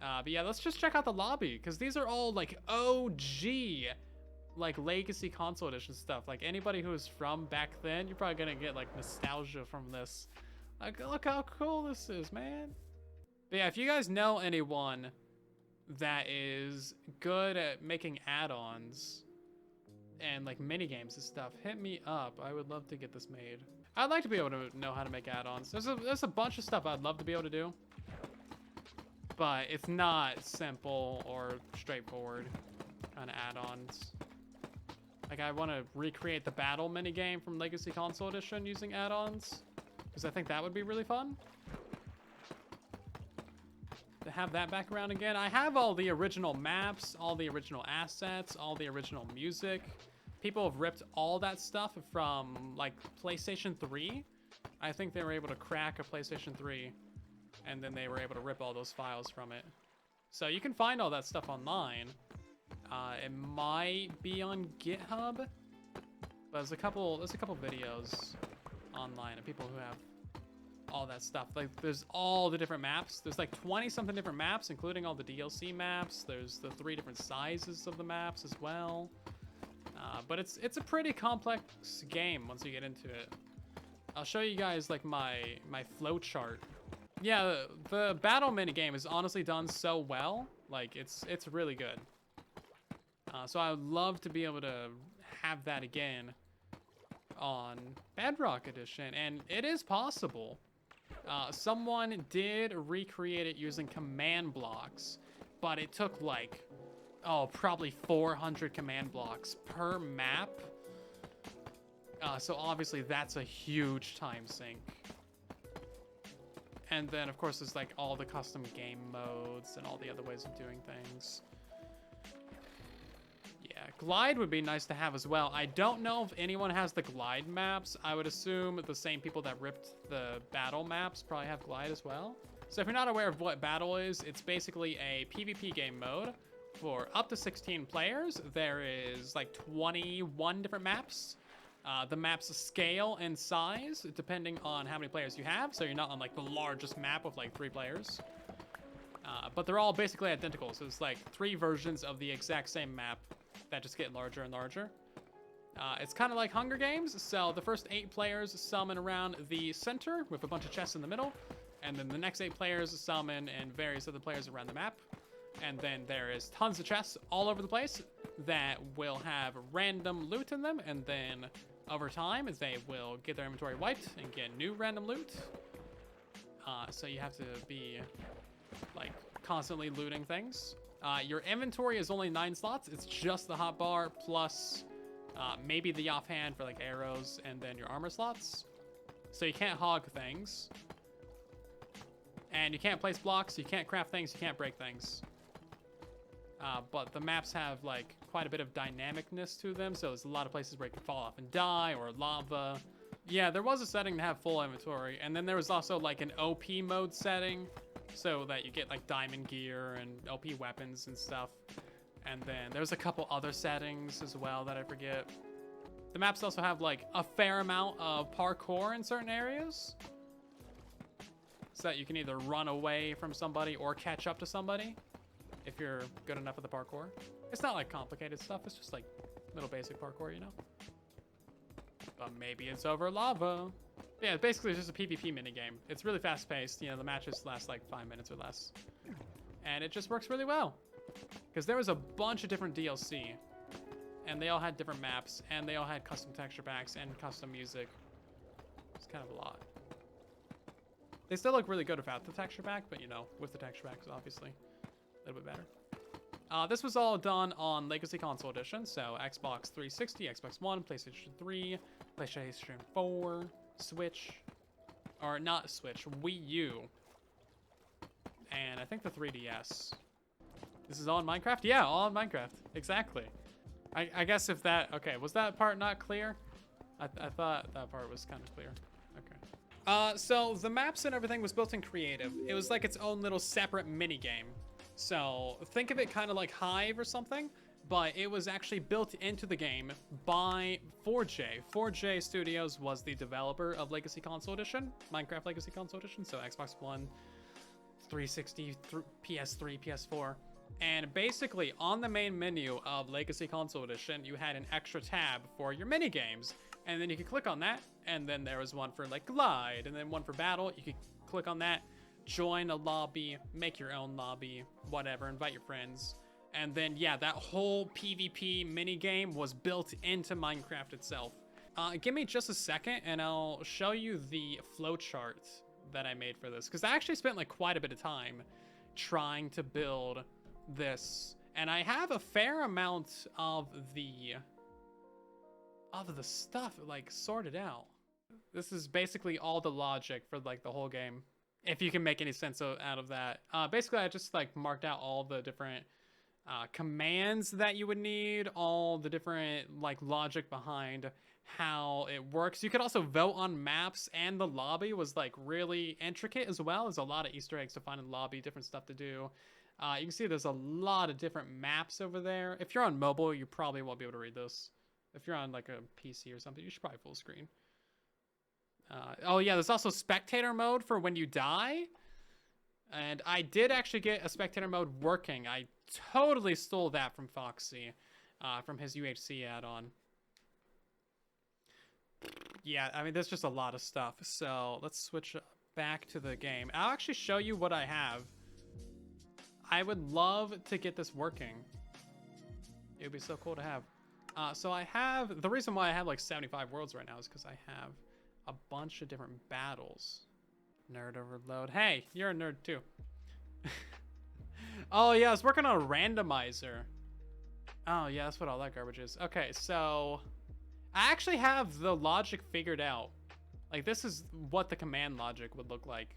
But yeah, let's just check out the lobby, because these are all like OG, like Legacy Console Edition stuff. Like anybody who's from back then, you're probably gonna get like nostalgia from this. Like, look how cool this is, man. But yeah, if you guys know anyone that is good at making add-ons and like mini games and stuff, hit me up. I would love to get this made. I'd like to be able to know how to make add-ons. There's a bunch of stuff I'd love to be able to do, but it's not simple or straightforward kind of add-ons. Like I want to recreate the battle minigame from Legacy Console Edition using add-ons, because I think that would be really fun to have that back around again. I have all the original maps, all the original assets, all the original music. People have ripped all that stuff from like PlayStation 3. I think they were able to crack a PlayStation 3, and then they were able to rip all those files from it. So you can find all that stuff online. It might be on GitHub, but there's a couple videos online of people who have all that stuff. Like there's all the different maps. There's like 20 something different maps, including all the DLC maps. There's the 3 different sizes of the maps as well. But it's a pretty complex game once you get into it. I'll show you guys like my flow chart. Yeah, the battle minigame is honestly done so well. Like it's really good. So I would love to be able to have that again on Bedrock Edition, and it is possible. Someone did recreate it using command blocks, but it took like, probably 400 command blocks per map. So obviously that's a huge time sink. And then of course there's like all the custom game modes and all the other ways of doing things. Yeah, glide would be nice to have as well. I don't know if anyone has the glide maps. I would assume the same people that ripped the battle maps probably have glide as well. So if you're not aware of what battle is, it's basically a PvP game mode for up to 16 players. There is like 21 different maps. The maps scale in size depending on how many players you have. So you're not on like the largest map with like 3 players. But they're all basically identical. So it's like 3 versions of the exact same map that just get larger and larger. It's kind of like Hunger Games. So the first 8 players summon around the center with a bunch of chests in the middle. And then the next 8 players summon and various other players around the map. And then there is tons of chests all over the place that will have random loot in them. And then over time, they will get their inventory wiped and get new random loot. So you have to be like constantly looting things. Your inventory is only 9 slots. It's just the hotbar plus maybe the offhand for like arrows and then your armor slots. So you can't hog things. And you can't place blocks, you can't craft things, you can't break things. But the maps have like quite a bit of dynamicness to them, so there's a lot of places where you can fall off and die, or lava. Yeah, there was a setting to have full inventory, and then there was also like an OP mode setting, so that you get like diamond gear and OP weapons and stuff. And then there's a couple other settings as well that I forget. The maps also have like a fair amount of parkour in certain areas, so that you can either run away from somebody or catch up to somebody if you're good enough at the parkour. It's not like complicated stuff, it's just like little basic parkour, you know? But maybe it's over lava. Yeah, basically it's just a PvP minigame. It's really fast paced, you know, the matches last like 5 minutes or less. And it just works really well. Because there was a bunch of different DLC, and they all had different maps, and they all had custom texture packs and custom music. It's kind of a lot. They still look really good without the texture pack, but you know, with the texture packs, obviously, a little bit better. This was all done on Legacy Console Edition, so Xbox 360, Xbox One, PlayStation 3, PlayStation 4, Switch, or not Switch, Wii U, and I think the 3DS. This is all in Minecraft? Yeah, all in Minecraft, exactly. I guess if that, okay, was that part not clear? I thought that part was kind of clear. Okay. So the maps and everything was built in creative. It was like its own little separate mini game. So think of it kind of like Hive or something, but it was actually built into the game by 4J. 4J Studios was the developer of Legacy Console Edition, Minecraft Legacy Console Edition, so Xbox One, 360, PS3, PS4. And basically, on the main menu of Legacy Console Edition, you had an extra tab for your mini games, and then you could click on that, and then there was one for like Glide, and then one for Battle. You could click on that, join a lobby, make your own lobby, whatever, invite your friends. And then, yeah, that whole PvP mini game was built into Minecraft itself. Give me just a second, and I'll show you the flowchart that I made for this, because I actually spent like quite a bit of time trying to build this, and I have a fair amount of the stuff like sorted out. This is basically all the logic for like the whole game, if you can make any sense out of that. Basically, I just like marked out all the different commands that you would need, all the different like logic behind how it works. You could also vote on maps, and the lobby was like really intricate as well. There's a lot of Easter eggs to find in the lobby, different stuff to do. You can see there's a lot of different maps over there. If you're on mobile, you probably won't be able to read this. If you're on like a PC or something, you should probably full screen. Oh yeah, there's also spectator mode for when you die. And I did actually get a spectator mode working. I totally stole that from Foxy, from his UHC add-on. Yeah, I mean, there's just a lot of stuff. So let's switch back to the game. I'll actually show you what I have. I would love to get this working. It would be so cool to have. So I have, the reason why I have like 75 worlds right now is because I have a bunch of different battles. Nerd overload. Hey, you're a nerd too. Oh yeah, I was working on a randomizer. Oh yeah, that's what all that garbage is. Okay, so I actually have the logic figured out. Like, this is what the command logic would look like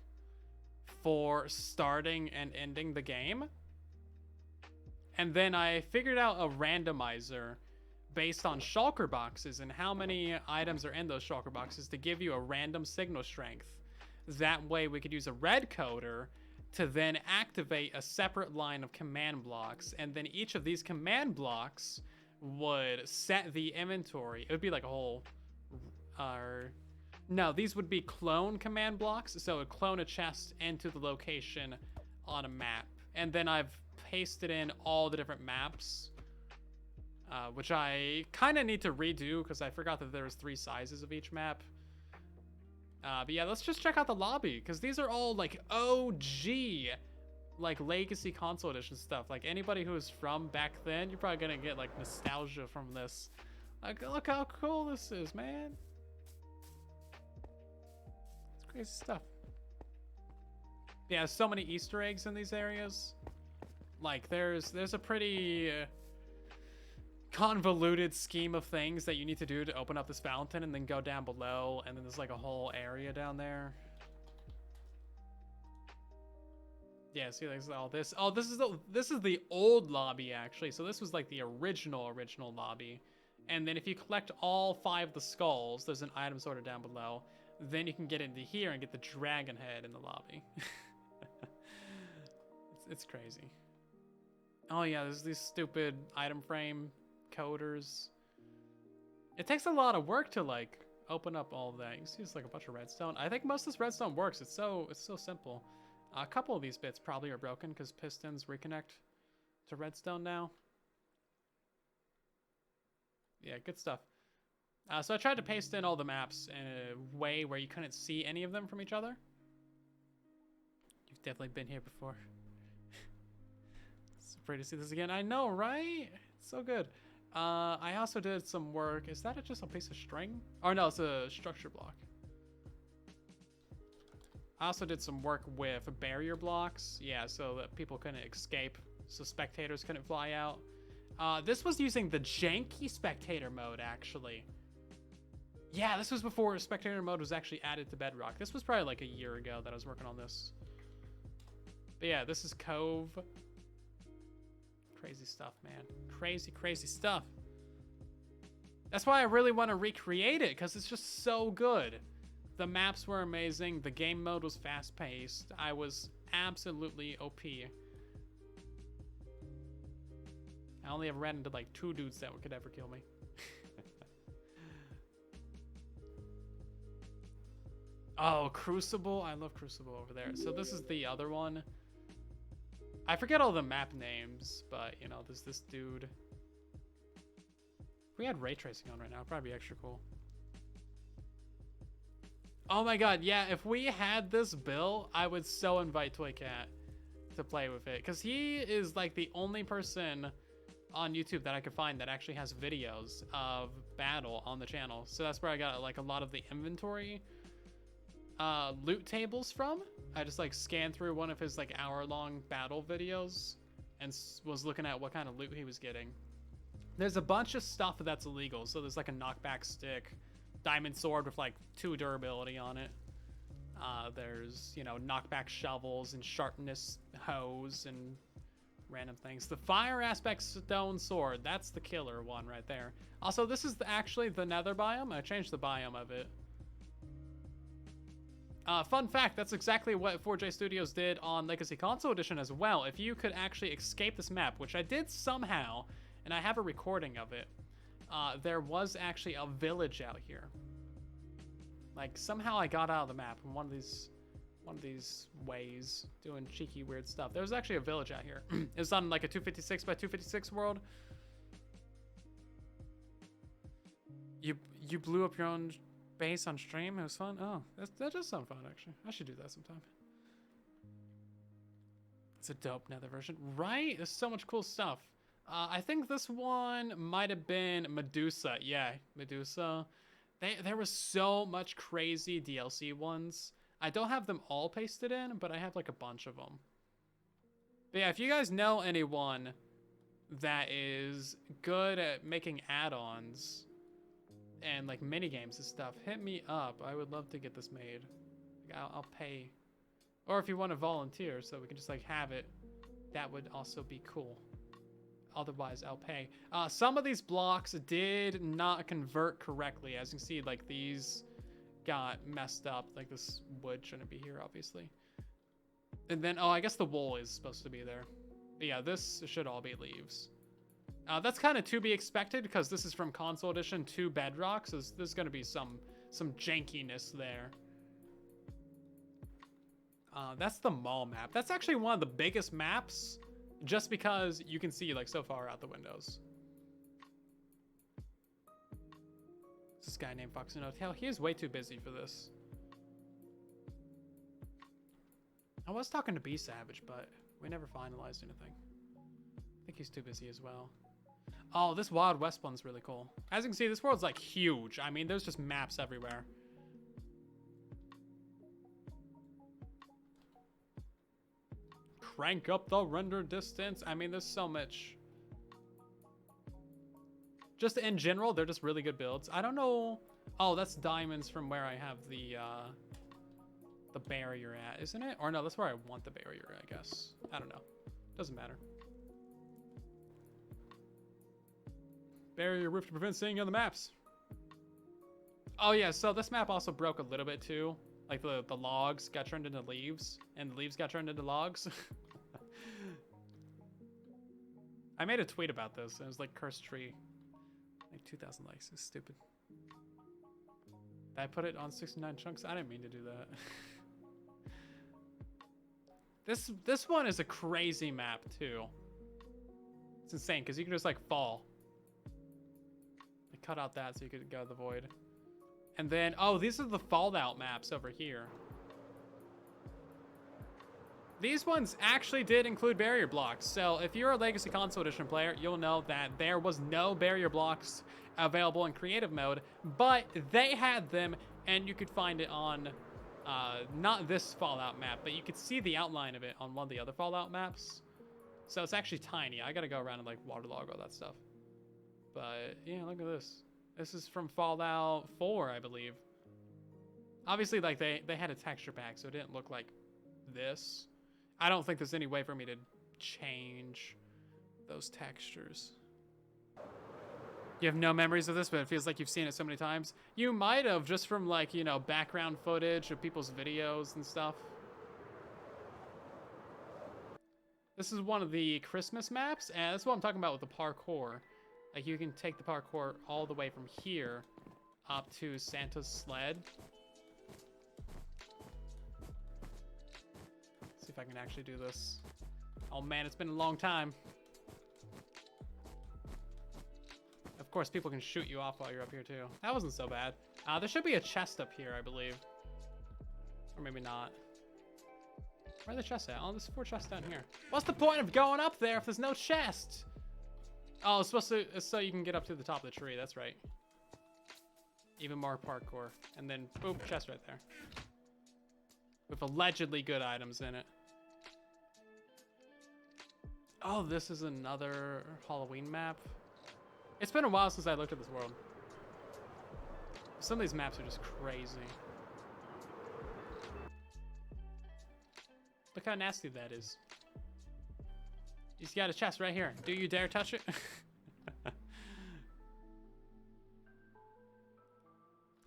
for starting and ending the game. And then I figured out a randomizer based on shulker boxes and how many items are in those shulker boxes to give you a random signal strength. That way we could use a red coder to then activate a separate line of command blocks, and then each of these command blocks would set the inventory. It would be like a whole no, these would be clone command blocks, so it would clone a chest into the location on a map. And then I've pasted in all the different maps, which I kind of need to redo because I forgot that there's 3 sizes of each map. But yeah, let's just check out the lobby, because these are all like OG, like Legacy Console Edition stuff. Like, anybody who's from back then, you're probably gonna get like nostalgia from this. Like, look how cool this is, man. It's crazy stuff. Yeah, so many Easter eggs in these areas. Like, there's a pretty convoluted scheme of things that you need to do to open up this fountain, and then go down below, and then there's like a whole area down there. Yeah, see, there's all this. Oh, this is the old lobby, actually. So this was like the original lobby. And then if you collect all 5 of the skulls, there's an item sorter down below. Then you can get into here and get the dragon head in the lobby. It's crazy. Oh yeah, there's these stupid item frame coders. It takes a lot of work to like open up all of that. You can see it's like a bunch of redstone. I think most of this redstone works. It's so simple. A couple of these bits probably are broken because pistons reconnect to redstone now. Yeah, good stuff. So I tried to paste in all the maps in a way where you couldn't see any of them from each other. You've definitely been here before. So afraid to see this again. I know, right? It's so good. I also did some work. Is that just a piece of string? Or no, it's a structure block. I also did some work with barrier blocks. Yeah, so that people couldn't escape. So spectators couldn't fly out. This was using the janky spectator mode, actually. Yeah, this was before spectator mode was actually added to Bedrock. This was probably like a year ago that I was working on this. But yeah, this is Cove. Crazy stuff, man. Crazy, crazy stuff. That's why I really want to recreate it, because it's just so good. The maps were amazing. The game mode was fast-paced. I was absolutely OP. I only ever ran into like 2 dudes that could ever kill me. Oh, Crucible. I love Crucible over there. So this is the other one. I forget all the map names, but you know, there's this dude. If we had ray tracing on right now, it'd probably be extra cool. Oh my god, yeah, if we had this bill, I would so invite Toy Cat to play with it, because he is like the only person on YouTube that I could find that actually has videos of battle on the channel. So that's where I got like a lot of the inventory loot tables from. I just like scanned through one of his like hour-long battle videos and was looking at what kind of loot he was getting. There's a bunch of stuff that's illegal. So there's like a knockback stick, diamond sword with like 2 durability on it. There's, you know, knockback shovels and sharpness hose and random things. The fire aspect stone sword, that's the killer one right there. Also, this is actually the nether biome. I changed the biome of it. Fun fact, that's exactly what 4J Studios did on Legacy Console Edition as well. If you could actually escape this map, which I did somehow, and I have a recording of it, there was actually a village out here. Like, somehow I got out of the map in one of these ways, doing cheeky weird stuff. There was actually a village out here. It was on like a 256 by 256 world. You blew up your own base on stream. It was fun. Oh, that does sound fun actually. I should do that sometime. It's a dope nether version, right? There's so much cool stuff. I think this one might have been Medusa. Yeah, Medusa. There was so much crazy DLC ones. I don't have them all pasted in, but I have like a bunch of them. But yeah, if you guys know anyone that is good at making add-ons and like mini games and stuff, hit me up. I would love to get this made. Like, I'll pay. Or if you want to volunteer so we can just like have it, that would also be cool. Otherwise, I'll pay. Some of these blocks did not convert correctly. As you can see, like these got messed up. Like this wood shouldn't be here, obviously. And then, oh, I guess the wool is supposed to be there. But yeah, this should all be leaves. That's kind of to be expected because this is from Console Edition to Bedrock, so there's going to be some jankiness there. That's the mall map. That's actually one of the biggest maps, just because you can see like so far out the windows. This guy named Fox in Hotel. He is way too busy for this. I was talking to B Savage, but we never finalized anything. I think he's too busy as well. Oh, this Wild West one's really cool. As you can see, this world's like huge. I mean, there's just maps everywhere. Crank up the render distance. I mean, there's so much. Just in general, they're just really good builds. I don't know. Oh, that's diamonds from where I have the barrier at, isn't it? Or no, that's where I want the barrier, I guess. I don't know. Doesn't matter. Barrier roof to prevent seeing other maps. Oh yeah, so this map also broke a little bit too. Like the logs got turned into leaves, and the leaves got turned into logs. I made a tweet about this. It was like cursed tree. Like 2,000 likes. It's stupid. Did I put it on 69 chunks? I didn't mean to do that. This one is a crazy map too. It's insane because you can just like fall. I cut out that so you could go to the void. And then, oh, these are the Fallout maps over here. These ones actually did include barrier blocks. So if you're a Legacy Console Edition player, you'll know that there was no barrier blocks available in creative mode, but they had them, and you could find it on, not this Fallout map, but you could see the outline of it on one of the other Fallout maps. So it's actually tiny. I gotta go around and like waterlog all that stuff. But yeah, look at this. This is from Fallout 4, I believe. Obviously, like they had a texture pack, so it didn't look like this. I don't think there's any way for me to change those textures. You have no memories of this, but it feels like you've seen it so many times. You might have, just from like, you know, background footage of people's videos and stuff. This is one of the Christmas maps, and that's what I'm talking about with the parkour. Like, you can take the parkour all the way from here up to Santa's sled. Let's see if I can actually do this. Oh man, it's been a long time. Of course, people can shoot you off while you're up here too. That wasn't so bad. There should be a chest up here, I believe. Or maybe not. Where are the chests at? Oh, there's 4 chests down here. What's the point of going up there if there's no chest? Oh, it's supposed to, it's so you can get up to the top of the tree. That's right. Even more parkour. And then, boom, chest right there. With allegedly good items in it. Oh, this is another Halloween map. It's been a while since I looked at this world. Some of these maps are just crazy. Look how nasty that is. He's got a chest right here. Do you dare touch it?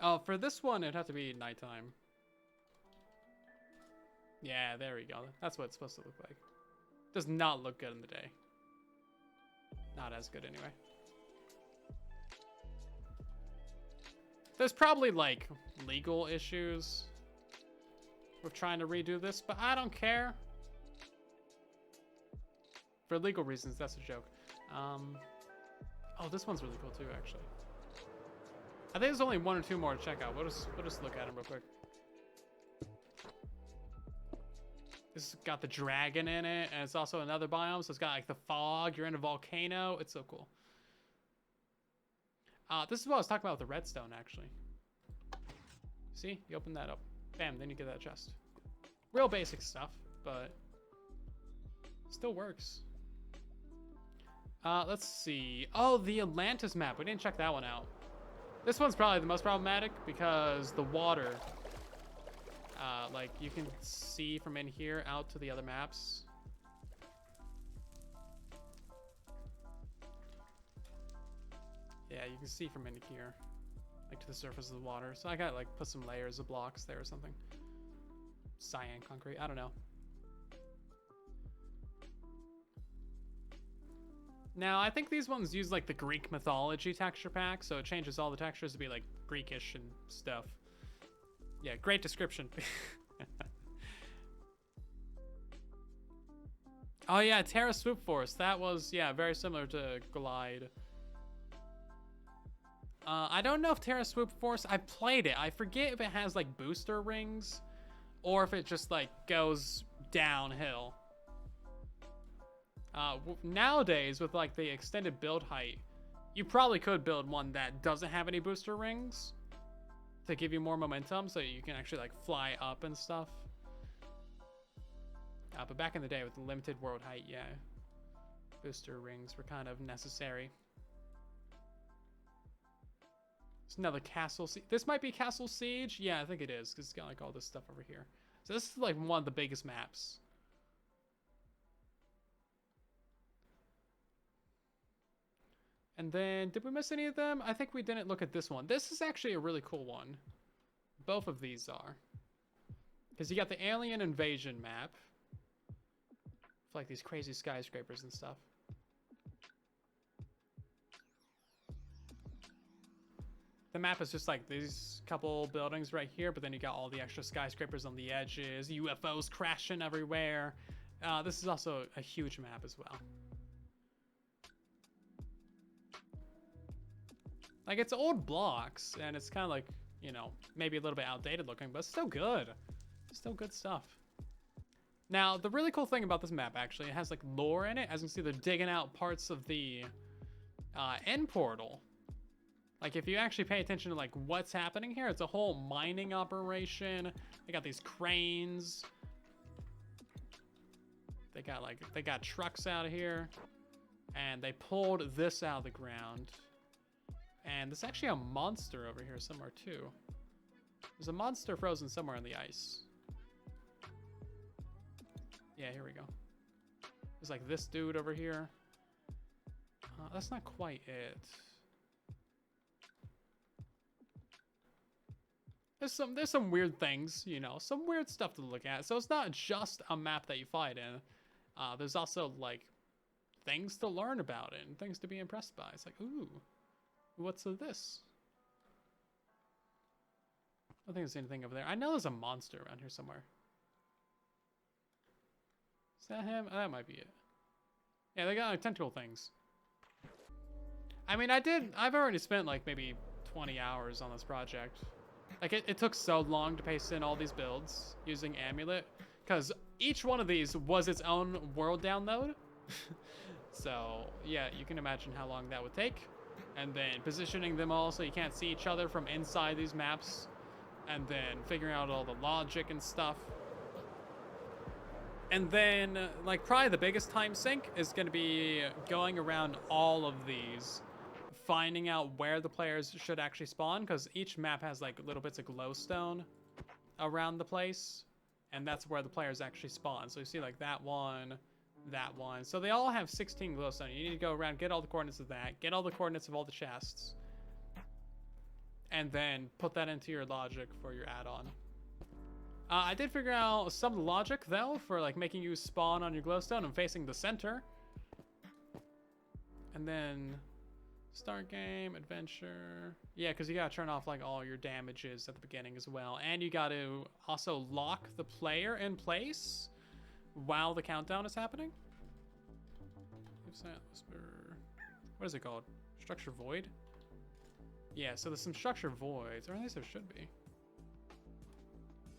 Oh, for this one, it'd have to be nighttime. Yeah, there we go. That's what it's supposed to look like. Does not look good in the day. Not as good anyway. There's probably like legal issues with trying to redo this, but I don't care. For legal reasons, that's a joke. Oh, this one's really cool too, actually. I think there's only 1 or 2 more to check out. We'll just look at them real quick. This has got the dragon in it, and it's also another biome, so it's got like the fog. You're in a volcano. It's so cool. This is what I was talking about with the redstone, actually. See? You open that up. Bam, then you get that chest. Real basic stuff, but still works. Let's see. Oh, the Atlantis map. We didn't check that one out. This one's probably the most problematic because the water, like you can see from in here out to the other maps. Yeah, you can see from in here, like to the surface of the water. So I gotta like put some layers of blocks there or something. Cyan concrete, I don't know. Now, I think these ones use like the Greek mythology texture pack, so it changes all the textures to be like Greekish and stuff. Yeah, great description. Oh yeah, Terra Swoop Force. That was, yeah, very similar to Glide. I don't know if Terra Swoop Force, I played it. I forget if it has like booster rings or if it just like goes downhill. Nowadays, with like the extended build height, you probably could build one that doesn't have any booster rings to give you more momentum so you can actually like fly up and stuff. But back in the day with the limited world height, yeah, booster rings were kind of necessary. It's another castle. This might be Castle Siege. Yeah, I think it is because it's got like all this stuff over here. So this is like one of the biggest maps. And then, did we miss any of them? I think we didn't look at this one. This is actually a really cool one. Both of these are. Because you got the alien invasion map. With like these crazy skyscrapers and stuff. The map is just like these couple buildings right here, but then you got all the extra skyscrapers on the edges, UFOs crashing everywhere. This is also a huge map as well. Like, it's old blocks, and it's kind of like, you know, maybe a little bit outdated looking, but it's still good. It's still good stuff. Now, the really cool thing about this map, actually, it has, like, lore in it. As you can see, they're digging out parts of the end portal. Like, if you actually pay attention to, like, what's happening here, it's a whole mining operation. They got these cranes. They got trucks out of here. And they pulled this out of the ground. And there's actually a monster over here somewhere too. There's a monster frozen somewhere in the ice. Yeah, here we go. There's like this dude over here. That's not quite it. There's some weird things, you know, some weird stuff to look at. So it's not just a map that you fight in. There's also like things to learn about it and things to be impressed by. It's like, ooh. What's this? I don't think there's anything over there. I know there's a monster around here somewhere. that him? Oh, that might be it. Yeah, they got like tentacle things. I mean, I've already spent like maybe 20 hours on this project. Like it took so long to paste in all these builds using Amulet, because each one of these was its own world download. So yeah, you can imagine how long that would take. And then positioning them all so you can't see each other from inside these maps. And then figuring out all the logic and stuff. And then, like, probably the biggest time sink is going to be going around all of these, finding out where the players should actually spawn, because each map has, like, little bits of glowstone around the place, and that's where the players actually spawn. So you see, like, that one. So they all have 16 glowstone. You need to go around, get all the coordinates of that, get all the coordinates of all the chests, and then put that into your logic for your add-on. I did figure out some of the logic, though, for like making you spawn on your glowstone and facing the center. And then start game, adventure. Yeah, because you gotta turn off like all your damages at the beginning as well. And you gotta also lock the player in place while the countdown is happening. What is it called? Structure void? Yeah, so there's some structure voids, or at least there should be.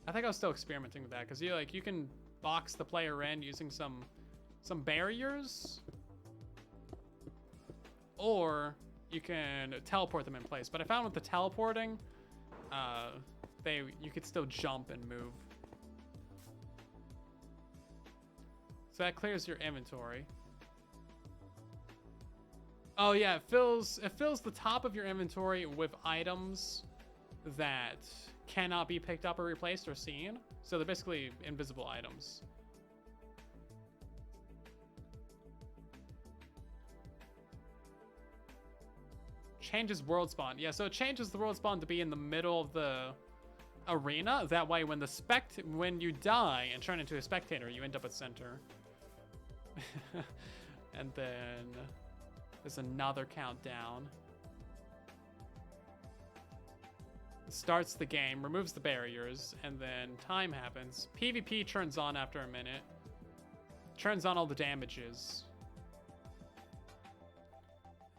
I think I was still experimenting with that, because you can box the player in using some barriers, or you can teleport them in place. But I found with the teleporting, you could still jump and move. So that clears your inventory. Oh yeah, it fills the top of your inventory with items that cannot be picked up or replaced or seen. So they're basically invisible items. Changes world spawn. Yeah, so it changes the world spawn to be in the middle of the arena. That way when you die and turn into a spectator, you end up at center. And then there's another countdown. Starts the game, removes the barriers, and then time happens. PvP turns on after a minute. Turns on all the damages.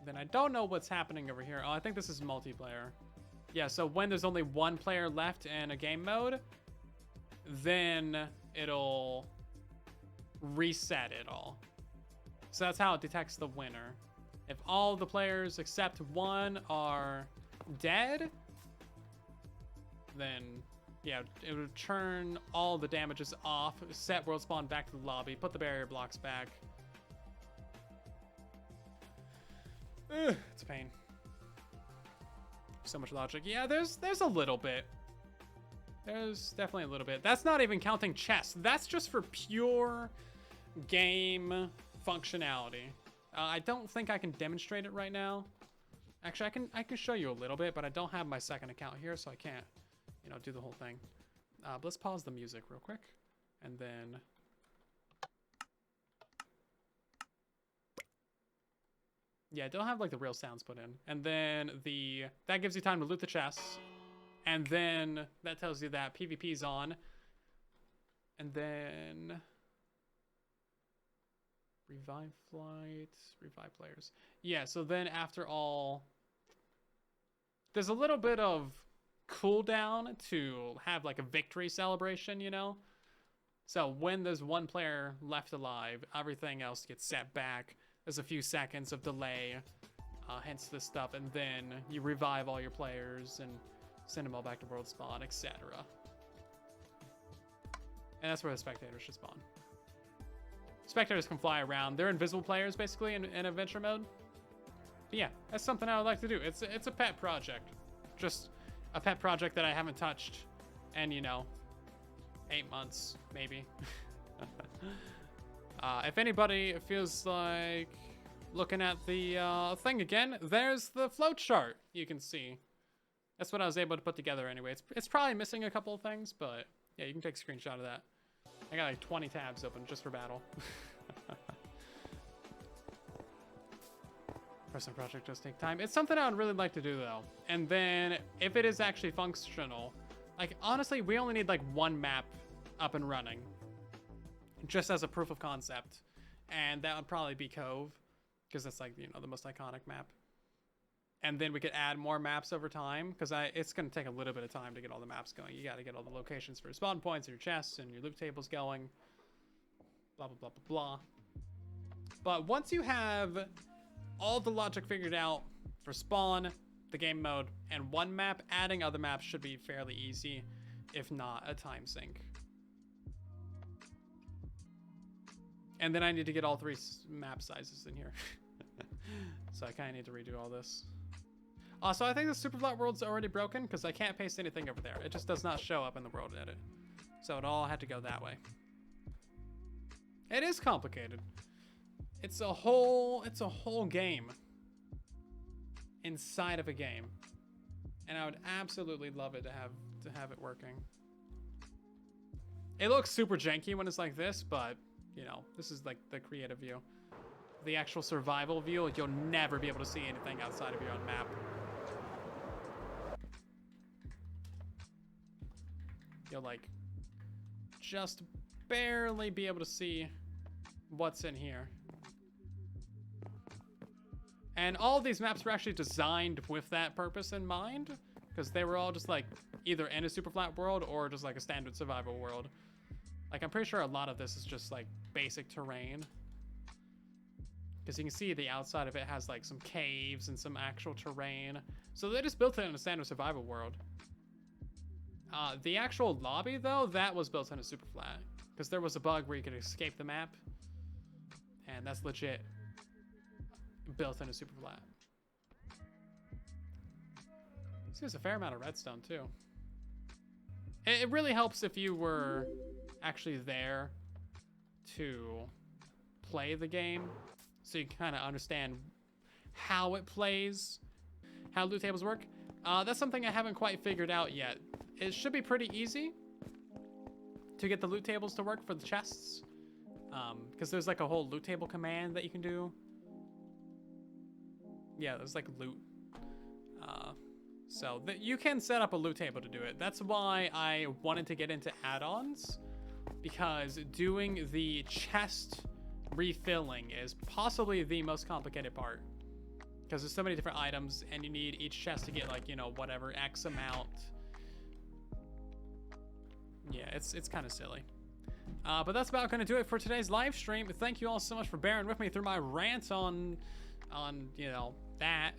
Then I don't know what's happening over here. Oh, I think this is multiplayer. Yeah, so when there's only one player left in a game mode, then it'll reset it all. So that's how it detects the winner. If all the players except one are dead, then yeah, it would turn all the damages off, set world spawn back to the lobby, put the barrier blocks back. Ugh, it's a pain. So much logic. Yeah, there's a little bit. There's definitely a little bit. That's not even counting chests. That's just for pure game functionality. I don't think I can demonstrate it right now. Actually, I can show you a little bit, but I don't have my second account here, so I can't, do the whole thing. But let's pause the music real quick, and then yeah, don't have like the real sounds put in, and then that gives you time to loot the chests, and then that tells you that PvP's on, and then revive flight, revive players. Yeah, so then after all, there's a little bit of cooldown to have like a victory celebration, So when there's one player left alive, everything else gets set back. There's a few seconds of delay, hence this stuff, and then you revive all your players and send them all back to world spawn, etc. And that's where the spectators should spawn. Spectators can fly around. They're invisible players, basically, in adventure mode. But yeah, that's something I would like to do. It's a pet project. Just a pet project that I haven't touched in, 8 months, maybe. If anybody feels like looking at the thing again, there's the flow chart you can see. That's what I was able to put together anyway. It's probably missing a couple of things, but yeah, you can take a screenshot of that. I got like 20 tabs open just for battle. Personal project does take time. It's something I would really like to do though. And then if it is actually functional, like honestly, we only need like one map up and running. just as a proof of concept. And that would probably be Cove, because that's like, you know, the most iconic map. And then we could add more maps over time, because it's going to take a little bit of time to get all the maps going. You got to get all the locations for your spawn points and your chests and your loot tables going. Blah, blah, blah, blah, blah. But once you have all the logic figured out for spawn, the game mode, and one map, adding other maps should be fairly easy, if not a time sink. And then I need to get all 3 map sizes in here. So I kind of need to redo all this. Also, I think the super flat world's already broken because I can't paste anything over there. It just does not show up in the world edit. So it all had to go that way. It is complicated. It's a whole game inside of a game. And I would absolutely love it to have it working. It looks super janky when it's like this, but you know, this is like the creative view. The actual survival view, you'll never be able to see anything outside of your own map. You'll like just barely be able to see what's in here. And all of these maps were actually designed with that purpose in mind, because they were all just like either in a super flat world or just like a standard survival world. Like, I'm pretty sure a lot of this is just like basic terrain, because you can see the outside of it has like some caves and some actual terrain. So they just built it in a standard survival world. The actual lobby though, that was built in a super flat, because there was a bug where you could escape the map, and that's legit built in a super flat. There's a fair amount of redstone too. It really helps if you were actually there to play the game, so you can kind of understand how it plays, how loot tables work. That's something I haven't quite figured out yet. It should be pretty easy to get the loot tables to work for the chests, because there's like a whole loot table command that you can do. Yeah, there's like loot. So you can set up a loot table to do it. That's why I wanted to get into add-ons, because doing the chest refilling is possibly the most complicated part, because there's so many different items and you need each chest to get like, you know, whatever X amount. Yeah, it's kind of silly. But that's about going to do it for today's live stream. Thank you all so much for bearing with me through my rant on you know, that.